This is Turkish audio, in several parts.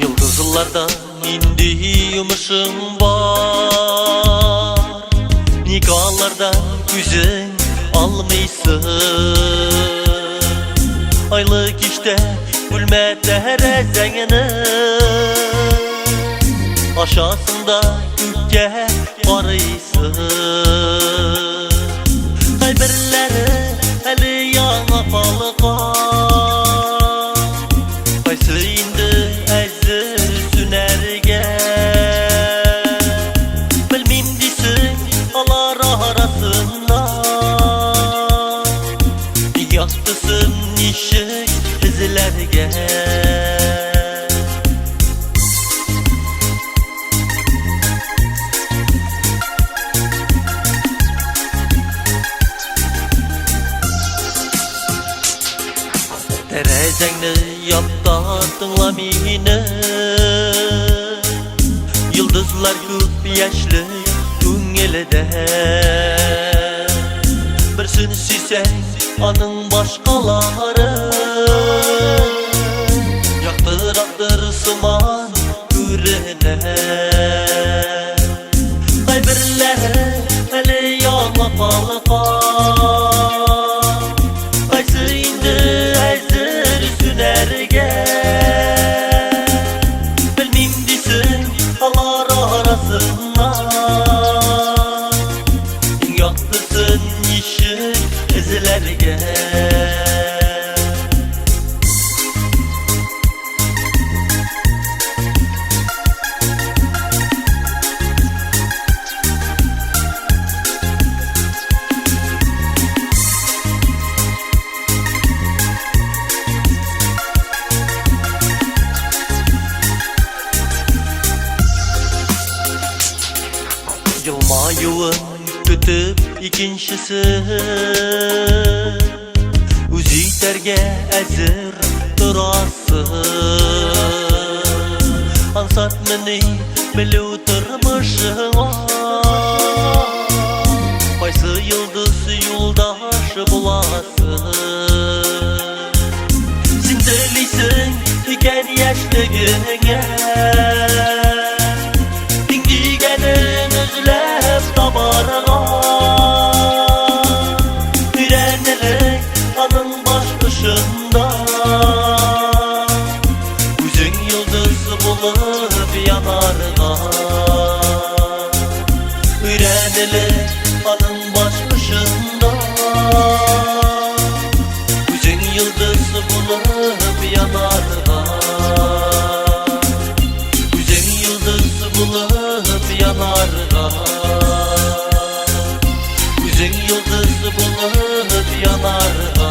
Yıldızlardan indi yumuşun var, nikahlardan güzel almışsın. Aylık işte gülme terezengini, aşağısında gökçe varıysın. Kaybirleri eli yana balığa, kaysı indi ezir sünerge. Bilmem desin alar arasında, yaktısın ışık izlerge. Terezengni yaptardınla meni, yıldızlar köp yaşlı köngilide. Birsini süyseng anın başkaları, yaktıraktır sıman görene. Kaybirleri eli yana balığa, kaysı indi sünerge. Bilmem desin alar arasında, yaktırsın ışık izlerge. Yılmayıvın kütüp ikincisi, üzüyterge ezir durası. Ansat meni biliu durmuşuna, kaysı yıldız yoldaş bulasın. Sen deliysin iken yaşlıgine, dindigenin üzülep damarına. Ürenelik anın başkışında, üzün yıldız bulup yanarına. Ürenelik anın başkışında, üzün yıldız bulup yanarına. Üzün yıldız bulup yanarına. Üzün yıldız bulup yanarına.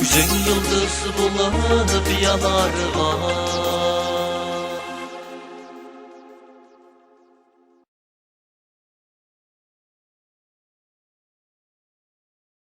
Üzün yıldız bulup yanarına.